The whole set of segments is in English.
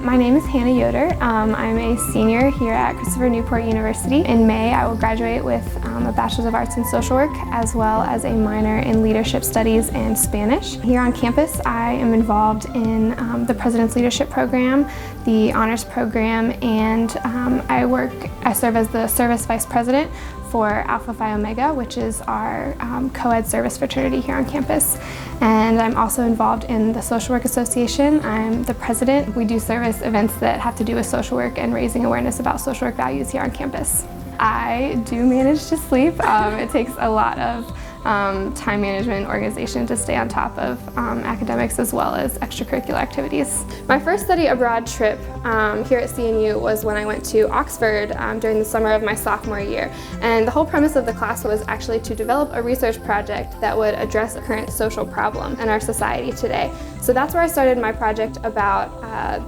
My name is Yoder. I'm a senior here at Christopher Newport University. In May, I will graduate with a Bachelor's of Arts in Social Work as well as a minor in Leadership Studies and Spanish. Here on campus, I am involved in the President's Leadership Program, the Honors Program, and I serve as the Service Vice President for Alpha Phi Omega, which is our co-ed service fraternity here on campus. And I'm also involved in the Social Work Association. I'm the president. We do service events that have to do with social work and raising awareness about social work values here on campus. I do manage to sleep. It takes a lot of time management and organization to stay on top of academics as well as extracurricular activities. My first study abroad trip here at CNU was when I went to Oxford during the summer of my sophomore year. And the whole premise of the class was actually to develop a research project that would address a current social problem in our society today. So that's where I started my project about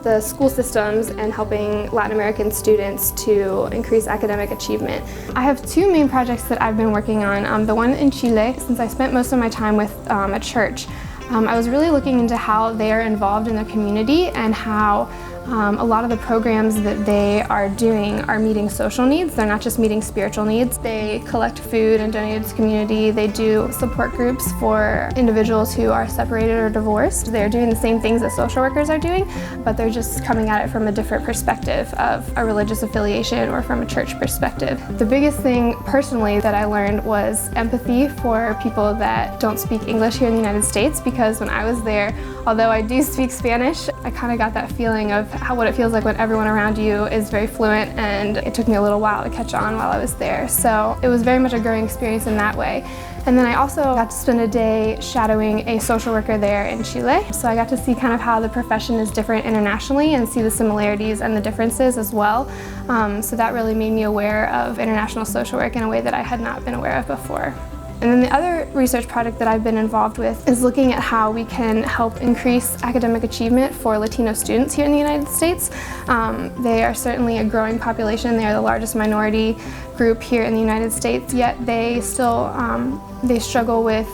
the school systems and helping Latin American students to increase academic achievement. I have two main projects that I've been working on. The one in Chile, since I spent most of my time with a church, I was really looking into how they are involved in their community and how a lot of the programs that they are doing are meeting social needs. They're not just meeting spiritual needs. They collect food and donate it to the community. They do support groups for individuals who are separated or divorced. They're doing the same things that social workers are doing, but they're just coming at it from a different perspective of a religious affiliation or from a church perspective. The biggest thing personally that I learned was empathy for people that don't speak English here in the United States, because when I was there, although I do speak Spanish, I kind of got that feeling of what it feels like when everyone around you is very fluent, and it took me a little while to catch on while I was there. So it was very much a growing experience in that way. And then I also got to spend a day shadowing a social worker there in Chile. So I got to see kind of how the profession is different internationally and see the similarities and the differences as well. So that really made me aware of international social work in a way that I had not been aware of before. And then the other research project that I've been involved with is looking at how we can help increase academic achievement for Latino students here in the United States. They are certainly a growing population. They are the largest minority group here in the United States, yet they still they struggle with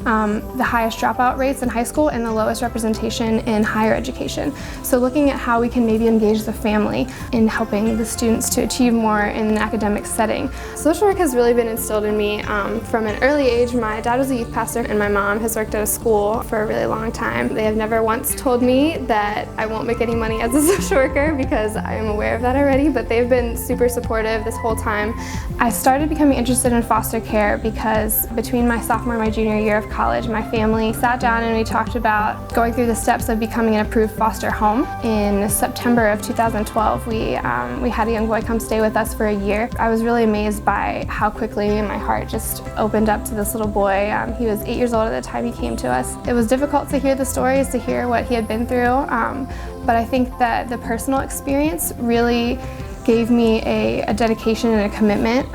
the highest dropout rates in high school and the lowest representation in higher education. So looking at how we can maybe engage the family in helping the students to achieve more in an academic setting. Social work has really been instilled in me from an early age. My dad was a youth pastor and my mom has worked at a school for a really long time. They have never once told me that I won't make any money as a social worker, because I am aware of that already, but they've been super supportive this whole time. I started becoming interested in foster care because between my sophomore and my junior year of college, my family sat down and we talked about going through the steps of becoming an approved foster home. In September of 2012, we had a young boy come stay with us for a year. I was really amazed by how quickly my heart just opened up to this little boy. He was 8 years old at the time he came to us. It was difficult to hear the stories, to hear what he had been through, but I think that the personal experience really gave me a dedication and a commitment,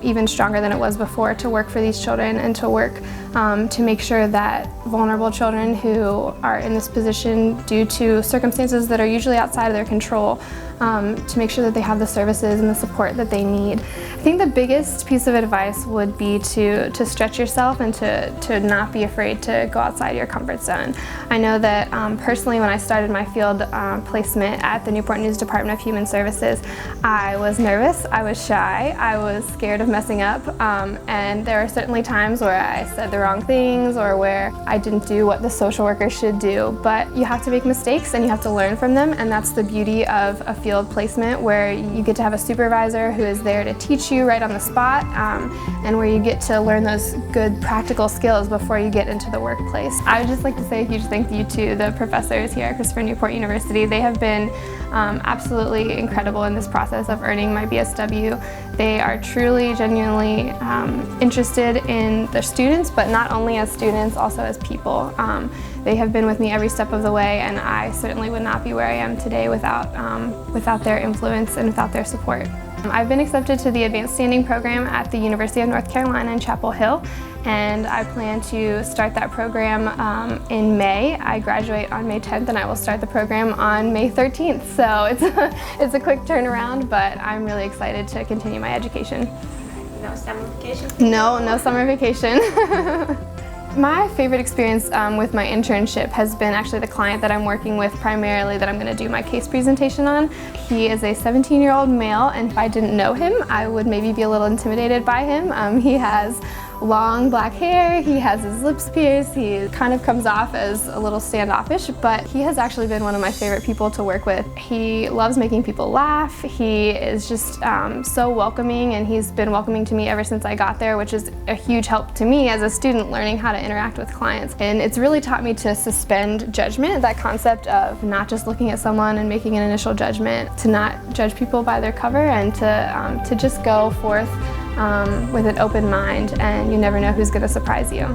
even stronger than it was before, to work for these children and to work to make sure that vulnerable children who are in this position due to circumstances that are usually outside of their control, to make sure that they have the services and the support that they need. I think the biggest piece of advice would be to stretch yourself and to not be afraid to go outside your comfort zone. I know that personally, when I started my field placement at the Newport News Department of Human Services, I was nervous, I was shy, I was scared of messing up, and there were certainly times where I said the wrong things or where I didn't do what the social worker should do. But you have to make mistakes and you have to learn from them, and that's the beauty of a field placement, where you get to have a supervisor who is there to teach you right on the spot, and where you get to learn those good practical skills before you get into the workplace. I would just like to say a huge thank you to the professors here at Christopher Newport University. They have been absolutely incredible in this process of earning my BSW. They are truly, genuinely interested in their students, but not only as students, also as people. They have been with me every step of the way, and I certainly would not be where I am today without their influence and without their support. I've been accepted to the Advanced Standing Program at the University of North Carolina in Chapel Hill, and I plan to start that program in May. I graduate on May 10th and I will start the program on May 13th. So it's a quick turnaround, but I'm really excited to continue my education. No summer vacation? No summer vacation. My favorite experience with my internship has been actually the client that I'm working with primarily that I'm going to do my case presentation on. He is a 17-year-old male, and if I didn't know him, I would maybe be a little intimidated by him. He has long black hair, he has his lips pierced, he kind of comes off as a little standoffish, but he has actually been one of my favorite people to work with. He loves making people laugh, he is just so welcoming, and he's been welcoming to me ever since I got there, which is a huge help to me as a student learning how to interact with clients. And it's really taught me to suspend judgment, that concept of not just looking at someone and making an initial judgment, to not judge people by their cover, and to just go forth with an open mind, and you never know who's going to surprise you.